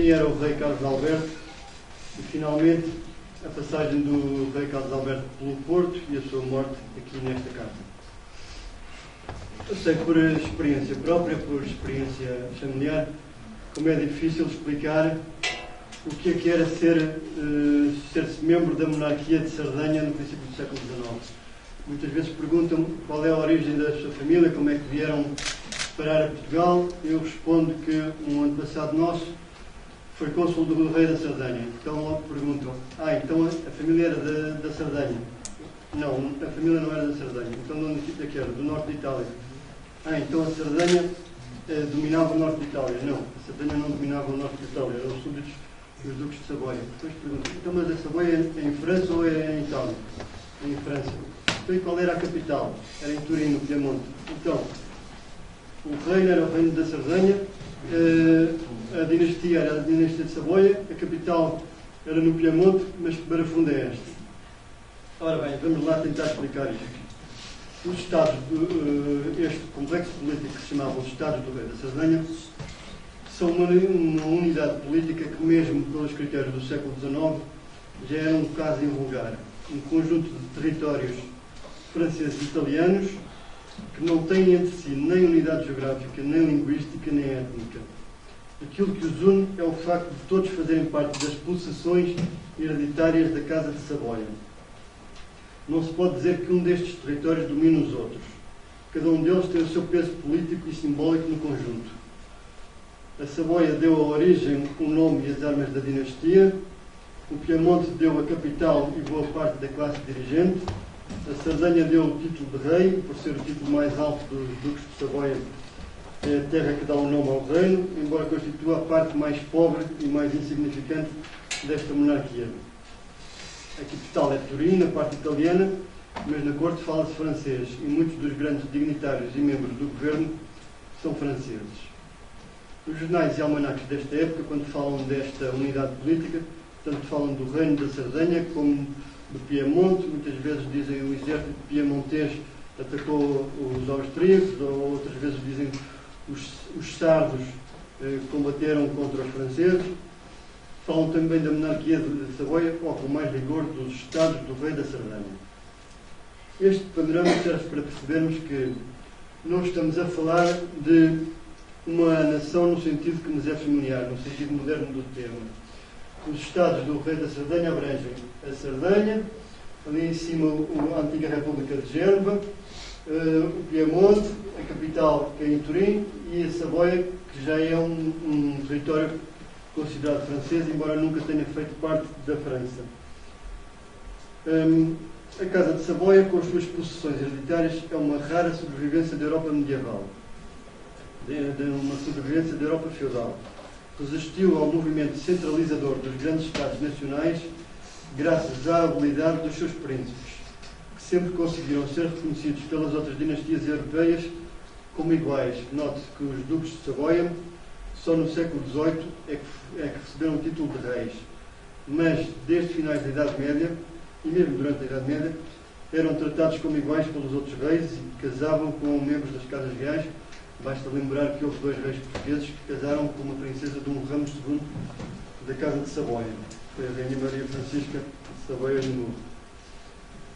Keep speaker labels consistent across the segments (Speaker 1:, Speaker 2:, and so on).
Speaker 1: quem era o rei Carlos Alberto e, finalmente, a passagem do rei Carlos Alberto pelo Porto e a sua morte aqui nesta casa. Eu sei por experiência própria, por experiência familiar, como é difícil explicar o que era ser-se membro da monarquia de Sardenha no princípio do século XIX. Muitas vezes perguntam qual é a origem da sua família, como é que vieram parar a Portugal. Eu respondo que um antepassado nosso foi cônsul do rei da Sardenha. Então logo perguntam, então a família era da Sardenha? Não, a família não era da Sardenha. Então de onde é que era? Do norte de Itália. Então a Sardenha dominava o norte de Itália. Não, a Sardenha não dominava o norte de Itália, eram os súditos dos duques de Saboia. Depois perguntam, então mas a Saboia é em França ou é em Itália? É em França. Então e qual era a capital? Era em Turim, no Piemonte. Então, o reino era o reino da Sardenha, a dinastia era a dinastia de Saboia, a capital era no Piemonte, mas que barafunda é esta? Ora bem, vamos lá tentar explicar isto. Os Estados, este complexo político que se chamava os Estados do Rei da Sardenha, são uma unidade política que, mesmo pelos critérios do século XIX, já era um caso invulgar. Um conjunto de territórios franceses e italianos que não têm entre si nem unidade geográfica, nem linguística, nem étnica. Aquilo que os une é o facto de todos fazerem parte das possessões hereditárias da Casa de Saboia. Não se pode dizer que um destes territórios domina os outros. Cada um deles tem o seu peso político e simbólico no conjunto. A Saboia deu a origem, o nome e as armas da dinastia. O Piemonte deu a capital e boa parte da classe dirigente. A Sardenha deu o título de rei, por ser o título mais alto dos duques de Saboia. É a terra que dá o nome ao reino, embora constitua a parte mais pobre e mais insignificante desta monarquia. A capital é Turim, na parte italiana, mas na corte fala-se francês e muitos dos grandes dignitários e membros do governo são franceses. Os jornais e almanaques desta época, quando falam desta unidade política, tanto falam do reino da Sardenha como do Piemonte. Muitas vezes dizem o exército piemontês atacou os austríacos, ou outras vezes dizem os sardos combateram contra os franceses. Falam também da monarquia de Saboia, ou com mais rigor, dos Estados do Rei da Sardenha. Este panorama serve para percebermos que não estamos a falar de uma nação no sentido que nos é familiar, no sentido moderno do termo. Os Estados do Rei da Sardenha abrangem a Sardenha, ali em cima a antiga República de Génova, o Piemonte, a capital que é em Turim, e a Saboia, que já é um território considerado francês, embora nunca tenha feito parte da França. A Casa de Saboia, com as suas possessões hereditárias, é uma rara sobrevivência da Europa medieval, de uma sobrevivência da Europa feudal. Resistiu ao movimento centralizador dos grandes Estados nacionais graças à habilidade dos seus príncipes, que sempre conseguiram ser reconhecidos pelas outras dinastias europeias como iguais. Note-se que os duques de Saboia só no século XVIII é que receberam o título de reis, mas desde finais da Idade Média, e mesmo durante a Idade Média, eram tratados como iguais pelos outros reis e casavam com membros das casas reais. Basta lembrar que houve 2 reis portugueses que casaram com uma princesa de Ramos II da Casa de Saboia. Foi a Rainha Maria Francisca de Saboia e Namur.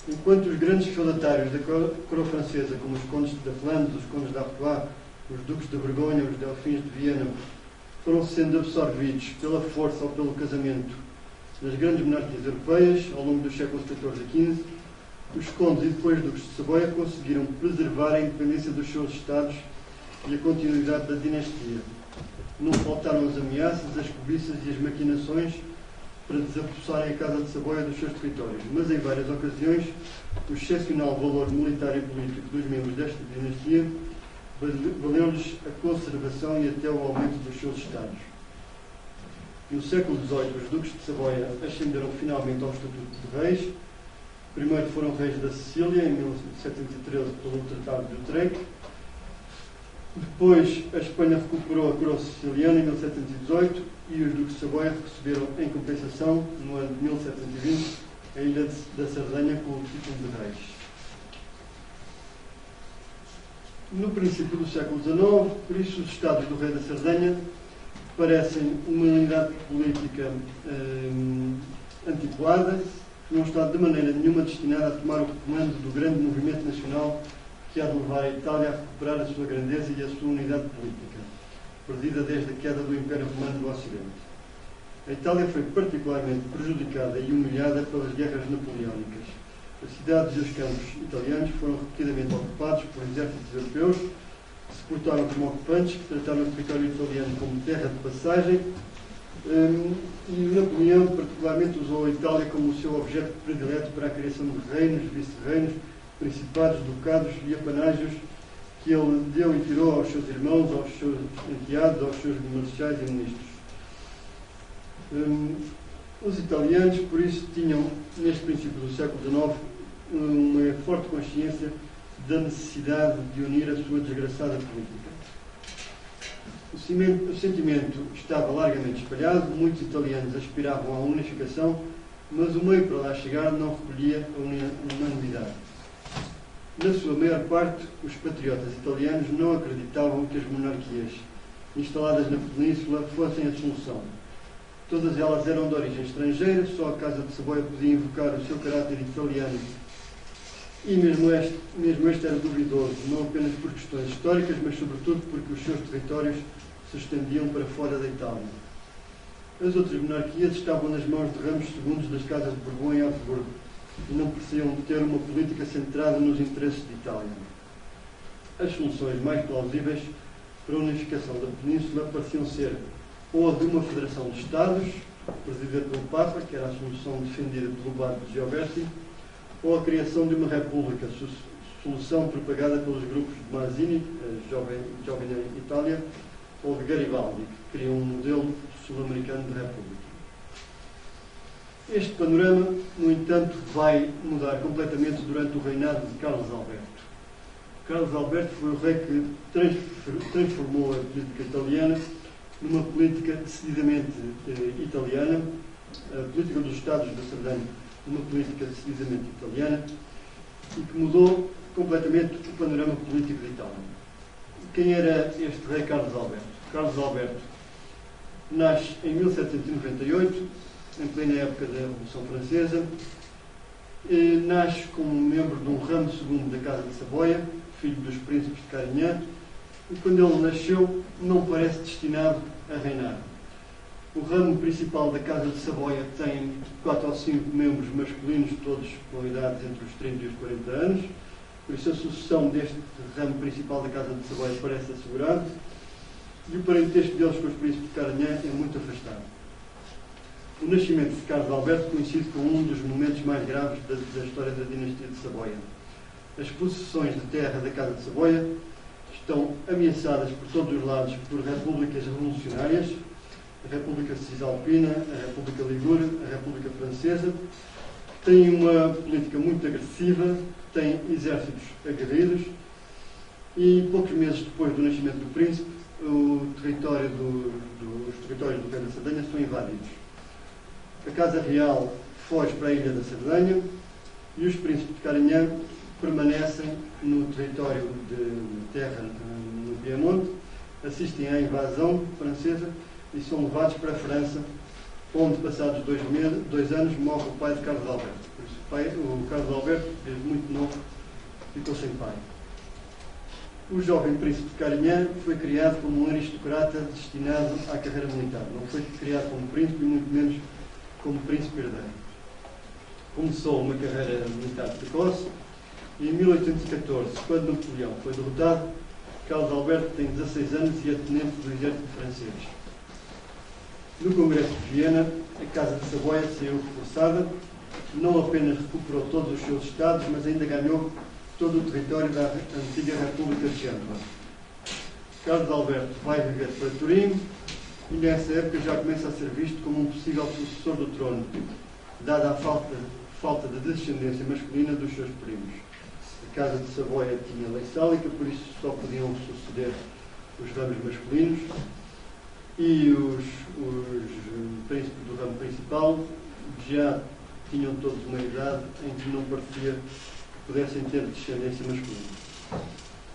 Speaker 1: Enquanto os grandes feudatários da coroa francesa, como os condes da Flandres, os condes d'Artois, os duques de Borgonha, os delfins de Viena, foram sendo absorvidos pela força ou pelo casamento nas grandes monarquias europeias ao longo dos séculos XIV e XV, os condes e depois duques de Saboia conseguiram preservar a independência dos seus estados e a continuidade da dinastia. Não faltaram as ameaças, as cobiças e as maquinações para desapossarem a Casa de Saboia dos seus territórios, mas em várias ocasiões o excepcional valor militar e político dos membros desta dinastia valeu-lhes a conservação e até o aumento dos seus estados. No século XVIII, os duques de Saboia ascenderam finalmente ao estatuto de reis. Primeiro foram reis da Sicília, em 1713, pelo Tratado de Utrecht. Depois, a Espanha recuperou a coroa siciliana em 1718 e os duques de Saboia receberam, em compensação, no ano de 1720, a ilha da Sardenha com o título de reis. No princípio do século XIX, por isso, os Estados do Rei da Sardenha parecem uma unidade política antiquada, que não está de maneira nenhuma destinada a tomar o comando do grande movimento nacional que há de levar a Itália a recuperar a sua grandeza e a sua unidade política, perdida desde a queda do Império Romano do Ocidente. A Itália foi particularmente prejudicada e humilhada pelas guerras napoleónicas. As cidades e os campos italianos foram repetidamente ocupados por exércitos europeus, que se portaram como ocupantes, que trataram o território italiano como terra de passagem, e Napoleão particularmente usou a Itália como o seu objeto predileto para a criação de reinos, vice-reinos, principados, ducados e apanágios que ele deu e tirou aos seus irmãos, aos seus enteados, aos seus marechais e ministros. Os italianos, por isso, tinham, neste princípio do século XIX, uma forte consciência da necessidade de unir a sua desgraçada política. O sentimento estava largamente espalhado, muitos italianos aspiravam à unificação, mas o meio para lá chegar não recolhia a unanimidade. Na sua maior parte, os patriotas italianos não acreditavam que as monarquias instaladas na península fossem a solução. Todas elas eram de origem estrangeira, só a Casa de Saboia podia invocar o seu caráter italiano. E mesmo este era duvidoso, não apenas por questões históricas, mas sobretudo porque os seus territórios se estendiam para fora da Itália. As outras monarquias estavam nas mãos de ramos segundos das casas de Borbão e Habsburgo e não pareciam ter uma política centrada nos interesses de Itália. As soluções mais plausíveis para a unificação da península pareciam ser ou a de uma federação de Estados, presidida pelo Papa, que era a solução defendida pelo Bardo de Gioberti, ou a criação de uma república, solução propagada pelos grupos de Mazzini, Jovem Itália, ou de Garibaldi, que criam um modelo sul-americano de república. Este panorama, no entanto, vai mudar completamente durante o reinado de Carlos Alberto. Carlos Alberto foi o rei que transformou a política italiana numa política decididamente italiana, a política dos Estados da Sardanha, numa política decididamente italiana, e que mudou completamente o panorama político de Itália. Quem era este rei Carlos Alberto? Carlos Alberto nasce em 1798, em plena época da Revolução Francesa, nasce como membro de um ramo segundo da Casa de Saboia, filho dos príncipes de Carignan, e quando ele nasceu não parece destinado a reinar. O ramo principal da Casa de Saboia tem 4 ou 5 membros masculinos, todos com idades entre os 30 e os 40 anos, por isso a sucessão deste ramo principal da Casa de Saboia parece assegurada, e o parentesco deles com os príncipes de Carignan é muito afastado. O nascimento de Carlos Alberto coincide com um dos momentos mais graves da história da dinastia de Saboia. As possessões de terra da Casa de Saboia estão ameaçadas por todos os lados por repúblicas revolucionárias, a República Cisalpina, a República Ligure, a República Francesa, que têm uma política muito agressiva, têm exércitos aguerridos, e poucos meses depois do nascimento do príncipe, os territórios do Reino da Sardanha são invadidos. A Casa Real foge para a Ilha da Sardanha e os príncipes de Carignan permanecem no território de terra no Piemonte, assistem à invasão francesa e são levados para a França, onde, passados 2 anos, morre o pai de Carlos Alberto. Por isso, o Carlos Alberto, desde muito novo, ficou sem pai. O jovem príncipe de Carignan foi criado como um aristocrata destinado à carreira militar. Não foi criado como príncipe e muito menos como príncipe herdeiro. Começou uma carreira militar precoce e em 1814, quando Napoleão foi derrotado, Carlos Alberto tem 16 anos e é tenente do exército francês. No Congresso de Viena, a Casa de Saboia saiu reforçada, não apenas recuperou todos os seus estados, mas ainda ganhou todo o território da antiga República de Gênova. Carlos Alberto vai viver para Turim e nessa época já começa a ser visto como um possível sucessor do trono, dada a falta de descendência masculina dos seus primos. A Casa de Saboia tinha lei sálica, por isso só podiam suceder os ramos masculinos, e os príncipes do ramo principal já tinham todos uma idade em que não parecia que pudessem ter descendência masculina.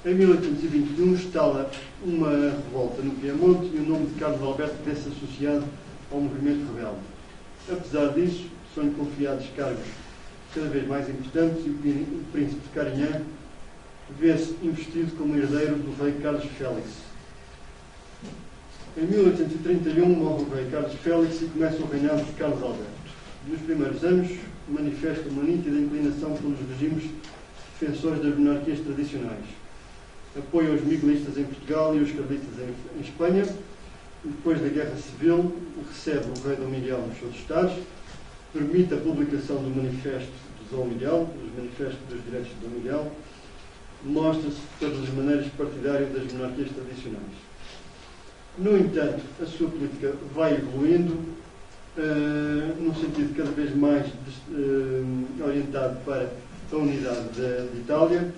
Speaker 1: Em 1821 instala uma revolta no Piemonte e o nome de Carlos Alberto vê-se associado ao movimento rebelde. Apesar disso, são-lhe confiados cargos cada vez mais importantes e o príncipe de Carignan vê-se investido como herdeiro do rei Carlos Félix. Em 1831 morre o rei Carlos Félix e começa o reinado de Carlos Alberto. Nos primeiros anos, manifesta uma nítida inclinação pelos regimes defensores das monarquias tradicionais. Apoia os miguelistas em Portugal e os carlistas em Espanha. Depois da Guerra Civil, recebe o rei Dom Miguel nos seus estados, permite a publicação do manifesto de Dom Miguel, dos manifestos dos direitos de Dom Miguel, mostra-se de todas as maneiras partidário das monarquias tradicionais. No entanto, a sua política vai evoluindo num sentido cada vez mais orientado para a unidade de Itália,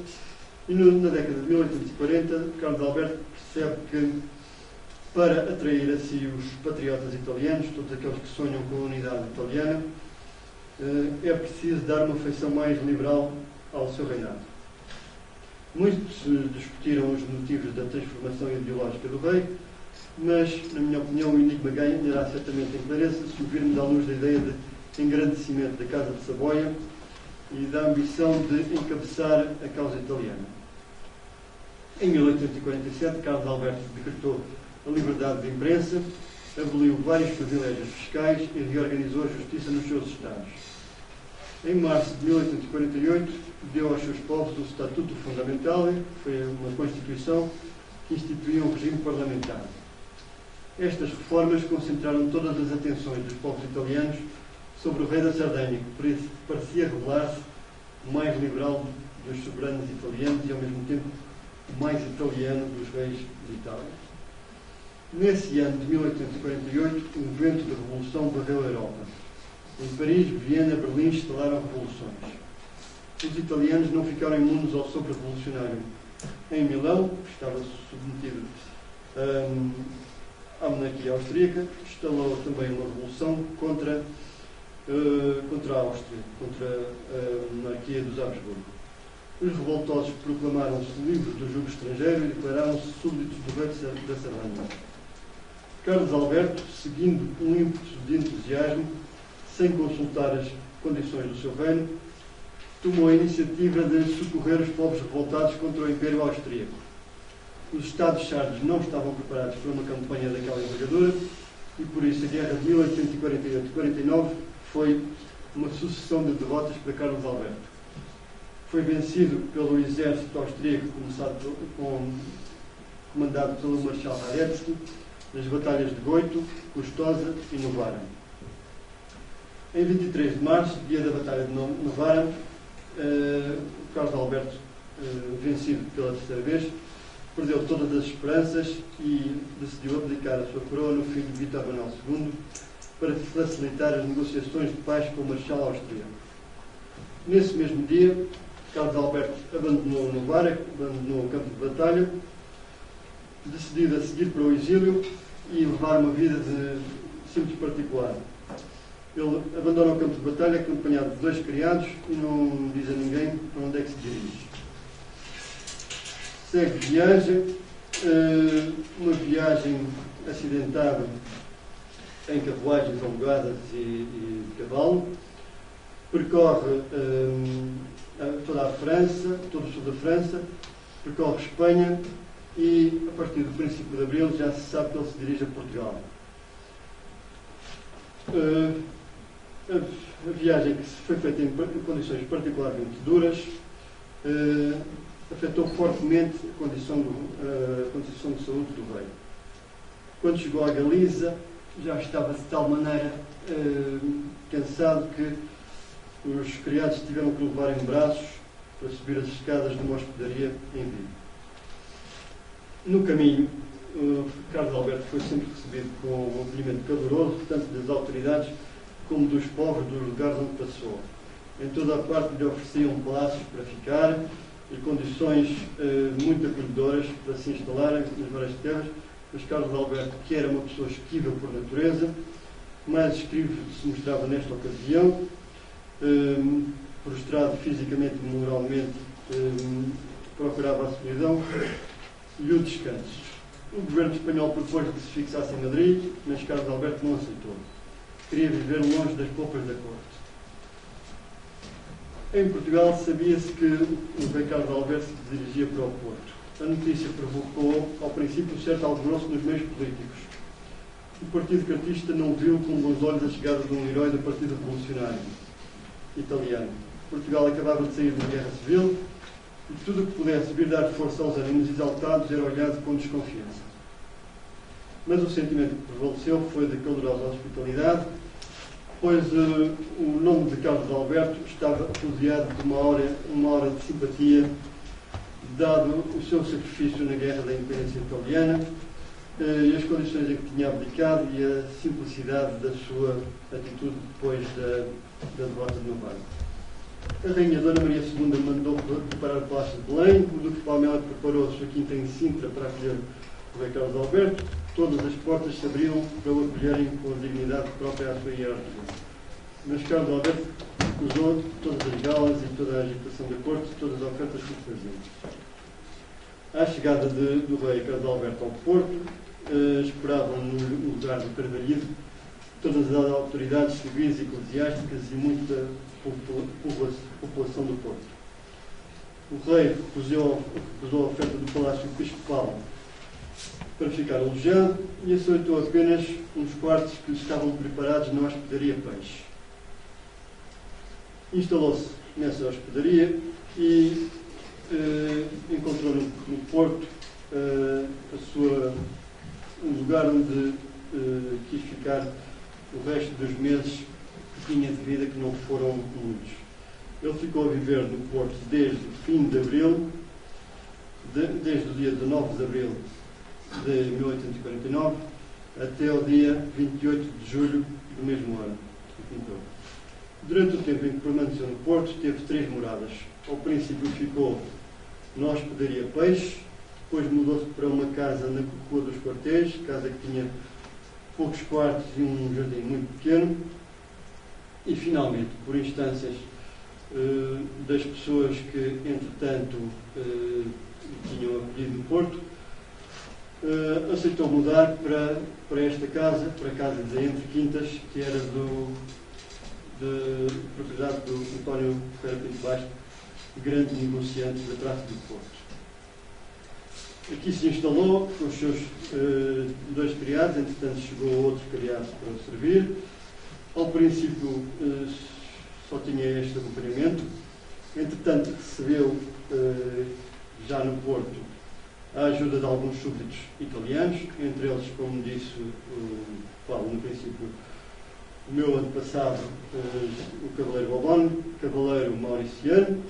Speaker 1: e na década de 1840 Carlos Alberto percebe que para atrair a si os patriotas italianos, todos aqueles que sonham com a unidade italiana, é preciso dar uma feição mais liberal ao seu reinado. Muitos discutiram os motivos da transformação ideológica do rei, mas, na minha opinião, o enigma ganhará certamente em clareza se o virmos à luz da ideia de engrandecimento da Casa de Saboia e da ambição de encabeçar a causa italiana. Em 1847, Carlos Alberto decretou a liberdade de imprensa, aboliu vários privilégios fiscais e reorganizou a justiça nos seus estados. Em março de 1848, deu aos seus povos o Estatuto Fundamental, que foi uma Constituição que instituía um regime parlamentar. Estas reformas concentraram todas as atenções dos povos italianos sobre o rei da Sardenha, que parecia revelar-se o mais liberal dos soberanos italianos e, ao mesmo tempo, o mais italiano dos reis de Itália. Nesse ano de 1848, um vento de revolução varreu a Europa. Em Paris, Viena e Berlim instalaram revoluções. Os italianos não ficaram imunes ao sopro revolucionário. Em Milão, que estava submetido à monarquia austríaca, instalou também uma revolução contra a Áustria, contra a monarquia dos Habsburgo. Os revoltosos proclamaram-se livres do jugo estrangeiro e declararam-se súbditos do rei da Sardenha. Carlos Alberto, seguindo um ímpeto de entusiasmo, sem consultar as condições do seu reino, tomou a iniciativa de socorrer os povos revoltados contra o Império Austríaco. Os Estados-Chardes não estavam preparados para uma campanha daquela envergadura e, por isso, a guerra de 1848-49 foi uma sucessão de derrotas para Carlos Alberto. Foi vencido pelo exército austríaco, comandado pelo Marechal Radetzky, nas batalhas de Goito, Custoza e Novara. Em 23 de março, dia da Batalha de Novara, Carlos Alberto, vencido pela terceira vez, perdeu todas as esperanças e decidiu abdicar a sua coroa no filho de Vítor Manuel II para facilitar as negociações de paz com o Marechal austríaco. Nesse mesmo dia, Carlos Alberto abandonou Novara, abandonou o campo de batalha, decidido a seguir para o exílio e levar uma vida de simples particular. Ele abandona o campo de batalha acompanhado de 2 criados e não diz a ninguém para onde é que se dirige. Segue viagem, uma viagem acidentada em carruagens alugadas e de cavalo, percorre toda a França, todo o sul da França, percorre Espanha e, a partir do princípio de abril, já se sabe que ele se dirige a Portugal. A viagem que foi feita em condições particularmente duras afetou fortemente a condição de saúde do rei. Quando chegou à Galiza, já estava de tal maneira cansado que os criados tiveram que levar em braços para subir as escadas de uma hospedaria em Vigo. No caminho, Carlos Alberto foi sempre recebido com um acolhimento caloroso, tanto das autoridades como dos povos dos lugares onde passou. Em toda a parte lhe ofereciam palácios para ficar e condições muito acolhedoras para se instalarem nas várias terras, mas Carlos Alberto, que era uma pessoa esquiva por natureza, mais esquivo se mostrava nesta ocasião, prostrado fisicamente e moralmente procurava a solidão e o descanso. O governo espanhol propôs que se fixasse em Madrid, mas Carlos Alberto não aceitou. Queria viver longe das polpas da corte. Em Portugal sabia-se que o rei Carlos Alberto se dirigia para o Porto. A notícia provocou, ao princípio, um certo alvoroço nos meios políticos. O Partido Cartista não viu com bons olhos a chegada de um herói do Partido Revolucionário italiano. Portugal acabava de sair de uma guerra civil e tudo o que pudesse vir dar força aos ânimos exaltados era olhado com desconfiança. Mas o sentimento que prevaleceu foi de calorosa hospitalidade, pois o nome de Carlos Alberto estava rodeado de uma aura de simpatia, dado o seu sacrifício na Guerra da Independência Italiana, e as condições em que tinha abdicado e a simplicidade da sua atitude depois da derrota de Navarra. A rainha Dona Maria II mandou preparar o Palácio de Belém, o Duque de Palmela preparou a sua quinta em Sintra para acolher o rei Carlos Alberto. Todas as portas se abriam para o acolherem com a dignidade própria à sua hierarquia. Mas Carlos Alberto recusou todas as galas e toda a agitação da corte, todas as ofertas que lhe faziam. À chegada do rei Carlos Alberto ao Porto, esperavam no lugar do Carvalhido todas as autoridades civis e eclesiásticas e muita população do Porto. O rei recusou a oferta do Palácio Episcopal para ficar alojado e aceitou apenas uns quartos que estavam preparados na hospedaria Peixe. Instalou-se nessa hospedaria e encontrou no Porto um lugar onde quis ficar o resto dos meses que tinha de vida, que não foram muitos. Ele ficou a viver no Porto desde o fim de abril, desde o dia 19 de abril de 1849 até o dia 28 de julho do mesmo ano. Durante o tempo em que permaneceu no Porto, teve 3 moradas. Ao princípio ficou na hospedaria Peixe, depois mudou-se para uma casa na Rua dos Quartéis, casa que tinha poucos quartos e um jardim muito pequeno, e finalmente, por instâncias das pessoas que, entretanto, tinham acolhido no Porto, aceitou mudar para esta casa, para a casa de Entre Quintas, que era de propriedade do António Ferreira Pinto Basto, grande negociante da Praça do Porto. Aqui se instalou com os seus 2 criados, entretanto chegou outro criado para o servir. Ao princípio só tinha este acompanhamento, entretanto recebeu já no Porto a ajuda de alguns súbditos italianos, entre eles, como disse Paulo no princípio, o meu antepassado, o Cavaleiro Bobone, Cavaleiro Mauriciano.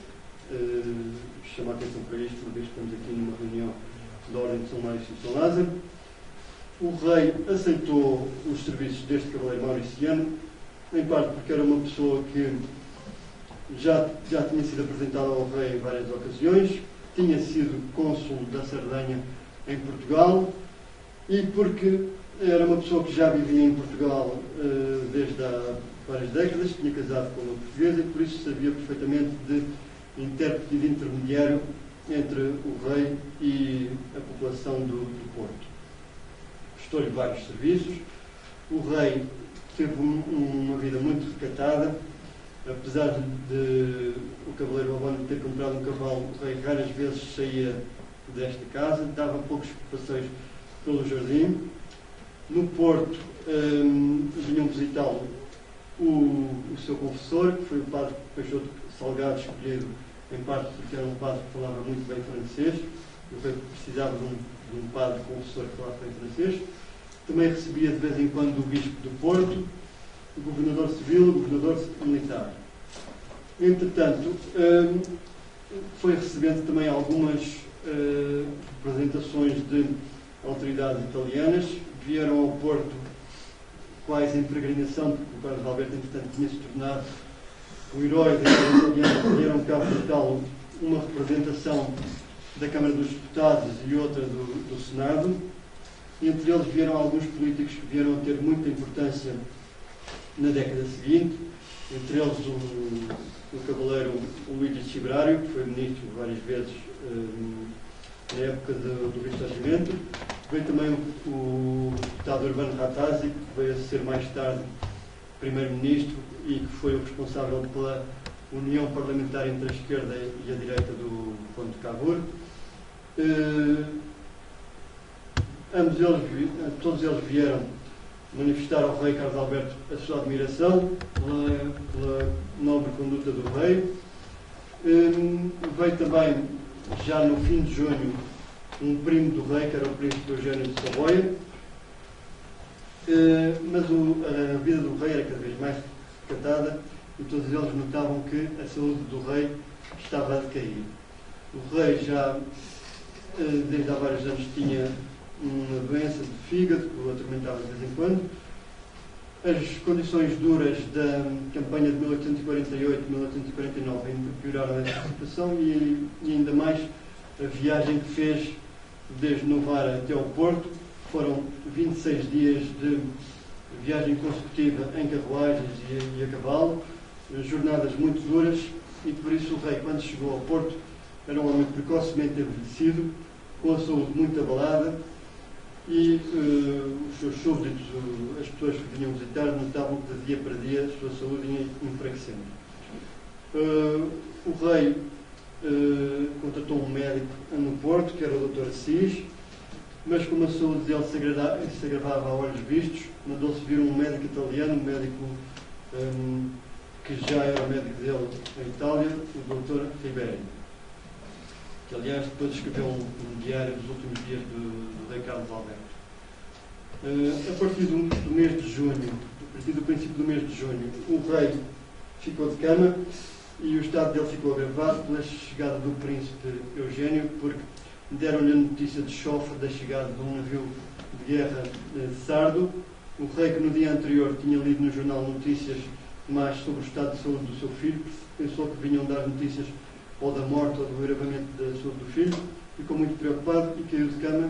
Speaker 1: Chama a atenção para isto, uma vez que estamos aqui numa reunião da Ordem de São Maurício e São Lázaro. O rei aceitou os serviços deste Cavaleiro Mauriciano, em parte porque era uma pessoa que já tinha sido apresentada ao rei em várias ocasiões, tinha sido cônsul da Sardenha em Portugal e porque era uma pessoa que já vivia em Portugal desde há várias décadas, tinha casado com uma portuguesa e por isso sabia perfeitamente de intérprete e de intermediário entre o rei e a população do Porto. Prestou-lhe vários serviços. O rei teve uma vida muito recatada, apesar de o Cavaleiro Bobone ter comprado um cavalo, o rei raras vezes saía desta casa, dava poucos passeios pelo jardim. No Porto vinham visitá-lo o seu confessor, que foi o padre Peixoto Salgado, escolhido em parte porque era um padre que falava muito bem francês, o rei precisava de um padre confessor que falasse bem francês. Também recebia de vez em quando o bispo do Porto, o governador civil, o governador militar. Entretanto, foi recebendo também algumas representações de autoridades italianas, vieram ao Porto quase em peregrinação, porque o Carlos Alberto, entretanto, tinha se tornado o herói da Guerra Italiana, vieram cá visitá-lo uma representação da Câmara dos Deputados e outra do Senado. Entre eles vieram alguns políticos que vieram a ter muita importância na década seguinte, entre eles o cavaleiro Luigi Cibrario, que foi ministro várias vezes na época do Risorgimento. Veio também o deputado Urbano Ratazzi, que veio a ser mais tarde primeiro-ministro e que foi o responsável pela união parlamentar entre a esquerda e a direita do Ponte Cavour. Todos eles vieram manifestar ao rei Carlos Alberto a sua admiração pela nobre conduta do rei. Veio também, já no fim de junho, um primo do rei, que era o príncipe Eugênio de Savoia, mas a vida do rei era cada vez mais recatada e todos eles notavam que a saúde do rei estava a decair. O rei já, desde há vários anos, tinha uma doença de fígado que o atormentava de vez em quando. As condições duras da campanha de 1848-1849 ainda pioraram essa situação e ainda mais a viagem que fez desde Novara até ao Porto. Foram 26 dias de viagem consecutiva em carruagens e a cavalo, jornadas muito duras, e por isso o rei, quando chegou ao Porto, era um homem precocemente envelhecido, com a saúde muito abalada, e os seus súbditos, as pessoas que vinham visitar, notavam que de dia para dia a sua saúde ia enfraquecendo. O rei contratou um médico no Porto, que era o Dr. Assis, mas como a saúde dele se agravava a olhos vistos, mandou-se vir um médico italiano, um médico que já era médico dele em Itália, o Dr. Ribeiro, que aliás depois escreveu um diário dos últimos dias do rei Carlos Alberto. A partir do mês de junho, a partir do princípio do mês de junho, o rei ficou de cama e o estado dele ficou agravado pela chegada do príncipe Eugênio, porque deram-lhe a notícia de chofre da chegada de um navio de guerra sardo. O rei, que no dia anterior tinha lido no jornal notícias mais sobre o estado de saúde do seu filho, pensou que vinham dar notícias ou da morte ou do agravamento da saúde do filho, ficou muito preocupado e caiu de cama.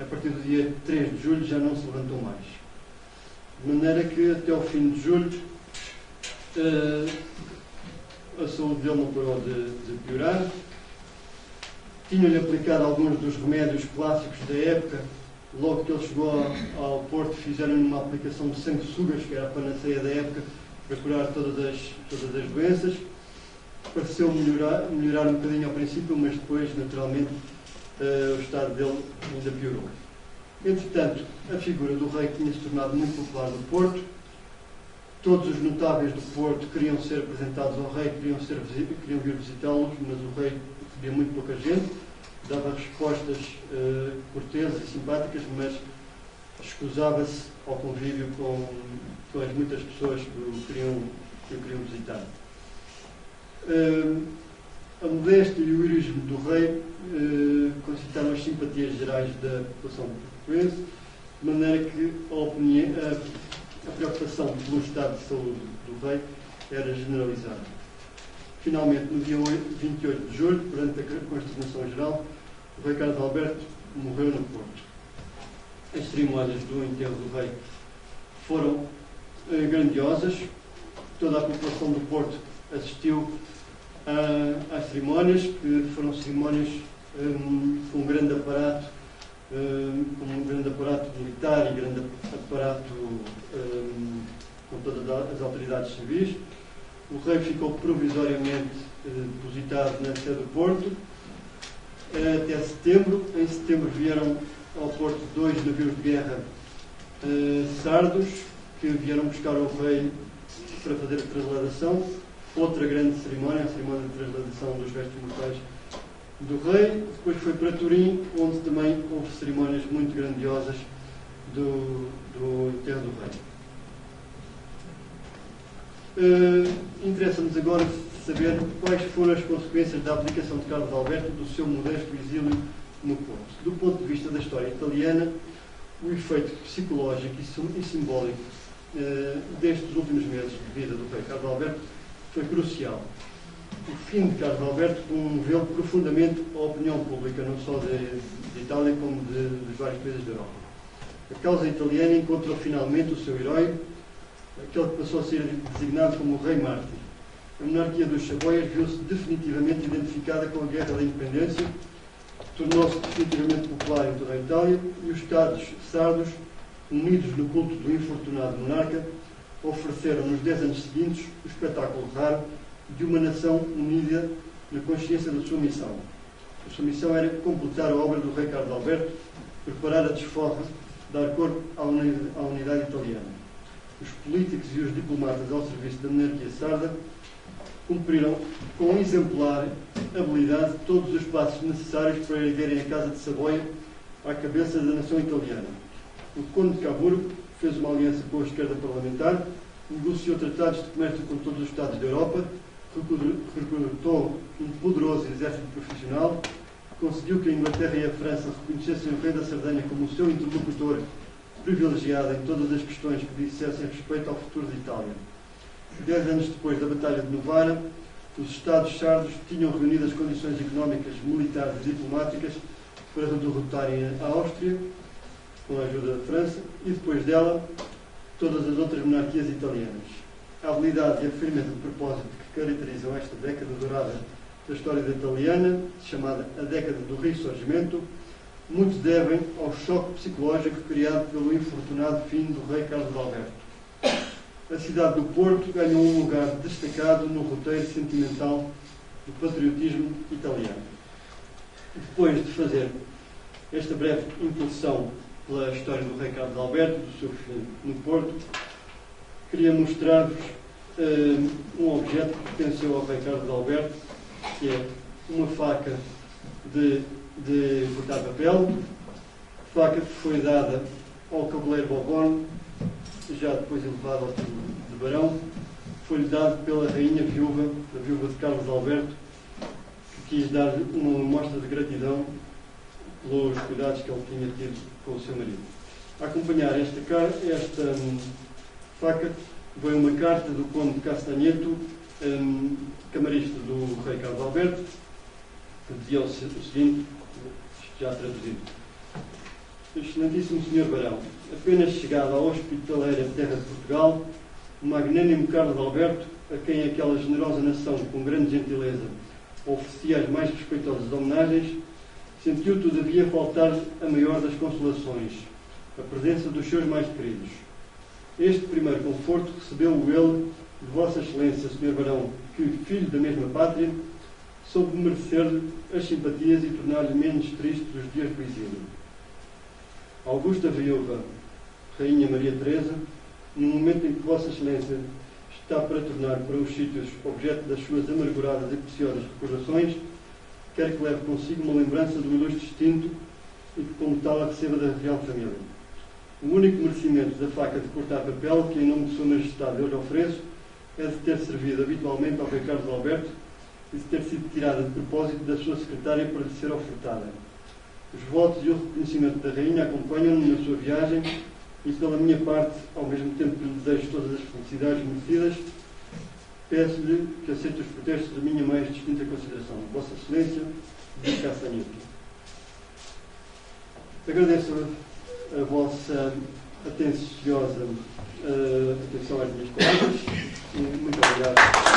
Speaker 1: A partir do dia 3 de julho já não se levantou mais. De maneira que até ao fim de julho a saúde dele não parou de piorar. Tinham-lhe aplicado alguns dos remédios clássicos da época. Logo que ele chegou ao Porto, fizeram-lhe uma aplicação de sanguessugas, que era a panaceia da época, para curar todas as doenças. Pareceu melhorar um bocadinho ao princípio, mas depois, naturalmente, o estado dele ainda piorou. Entretanto, a figura do rei tinha se tornado muito popular no Porto. Todos os notáveis do Porto queriam ser apresentados ao rei, queriam vir visitá-los, mas o rei recebia muito pouca gente, dava respostas corteses e simpáticas, mas escusava-se ao convívio com as muitas pessoas que o queriam visitar. A modéstia e o heroísmo do rei concitaram as simpatias gerais da população portuguesa, de maneira que a preocupação pelo estado de saúde do rei era generalizada. Finalmente, no dia 28 de julho, durante a Constituição Geral, o rei Carlos Alberto morreu no Porto. As cerimónias do enterro do rei foram grandiosas. Toda a população do Porto assistiu às cerimónias, que foram cerimónias com um grande aparato, militar e grande aparato com todas as autoridades civis. O rei ficou provisoriamente depositado na sede do Porto até setembro. Em setembro vieram ao Porto 2 navios de guerra sardos, que vieram buscar o rei para fazer a transladação. Outra grande cerimónia, a cerimónia de transladação dos restos mortais do rei. Depois foi para Turim, onde também houve cerimónias muito grandiosas do enterro do rei. Interessa-nos agora saber quais foram as consequências da aplicação de Carlos Alberto do seu modesto exílio no Porto. Do ponto de vista da história italiana, o efeito psicológico e simbólico destes últimos meses de vida do rei Carlos Alberto foi crucial. O fim de Carlos Alberto comoveu profundamente a opinião pública, não só de Itália, como dos vários países da Europa. A causa italiana encontrou finalmente o seu herói aquele que passou a ser designado como o Rei Mártir. A monarquia dos Saboias viu-se definitivamente identificada com a Guerra da Independência, tornou-se definitivamente popular em toda a Itália e os Estados sardos, unidos no culto do infortunado monarca, ofereceram nos 10 anos seguintes o espetáculo raro de uma nação unida na consciência da sua missão. A sua missão era completar a obra do rei Carlos Alberto, preparar a desforra, dar corpo à unidade italiana. Os políticos e os diplomatas ao serviço da monarquia sarda cumpriram com exemplar habilidade todos os passos necessários para erguerem a Casa de Saboia à cabeça da nação italiana. O conde de Caburgo fez uma aliança com a esquerda parlamentar, negociou tratados de comércio com todos os Estados da Europa, recrutou um poderoso exército profissional, conseguiu que a Inglaterra e a França reconhecessem o rei da Sardenha como o seu interlocutor privilegiado em todas as questões que dissessem respeito ao futuro de Itália. 10 anos depois da Batalha de Novara, os Estados sardos tinham reunido as condições económicas, militares e diplomáticas para derrotarem a Áustria, com a ajuda da França, e depois dela, todas as outras monarquias italianas. A habilidade e a firmeza de propósito que caracterizam esta década dourada da história italiana, chamada a década do ressurgimento, muitos devem ao choque psicológico criado pelo infortunado fim do rei Carlos Alberto. A cidade do Porto ganhou um lugar destacado no roteiro sentimental do patriotismo italiano. Depois de fazer esta breve introdução pela história do rei Carlos Alberto, do seu fim no Porto, queria mostrar-vos um objeto que pertenceu ao rei Carlos Alberto, que é uma faca de cortar papel, faca que foi dada ao cavaleiro Bourbon, já depois elevado ao título de barão, foi-lhe dado pela rainha viúva, a viúva de Carlos Alberto, que quis dar uma mostra de gratidão pelos cuidados que ele tinha tido com o seu marido. A acompanhar esta faca veio uma carta do conde de Castagneto, camarista do rei Carlos Alberto, que dizia o seguinte, já traduzido: Excelentíssimo Senhor Barão, apenas chegado à hospitaleira terra de Portugal, o magnânimo Carlos Alberto, a quem aquela generosa nação, com grande gentileza, oferecia as mais respeitosas homenagens, sentiu todavia faltar-lhe a maior das consolações, a presença dos seus mais queridos. Este primeiro conforto recebeu-o ele de Vossa Excelência, Sr. Barão, que, filho da mesma pátria, soube merecer-lhe as simpatias e tornar-lhe menos triste os dias do exílio. Augusta Viúva, Rainha Maria Teresa, no momento em que Vossa Excelência está para tornar para os sítios objeto das suas amarguradas e preciosas recordações, quer que leve consigo uma lembrança do ilustre extinto e que, como tal, a receba da Real Família. O único merecimento da faca de cortar papel que, em nome de Sua Majestade, eu lhe ofereço, é de ter servido habitualmente ao rei Carlos Alberto e de ter sido tirada de propósito da sua secretária para lhe ser ofertada. Os votos e o reconhecimento da rainha acompanham-me na sua viagem e, pela minha parte, ao mesmo tempo que lhe desejo todas as felicidades merecidas, peço-lhe que aceite os protestos da minha mais distinta consideração. Vossa Excelência, de Castagneto. Agradeço a vossa atenciosa atenção às minhas palavras e muito obrigado.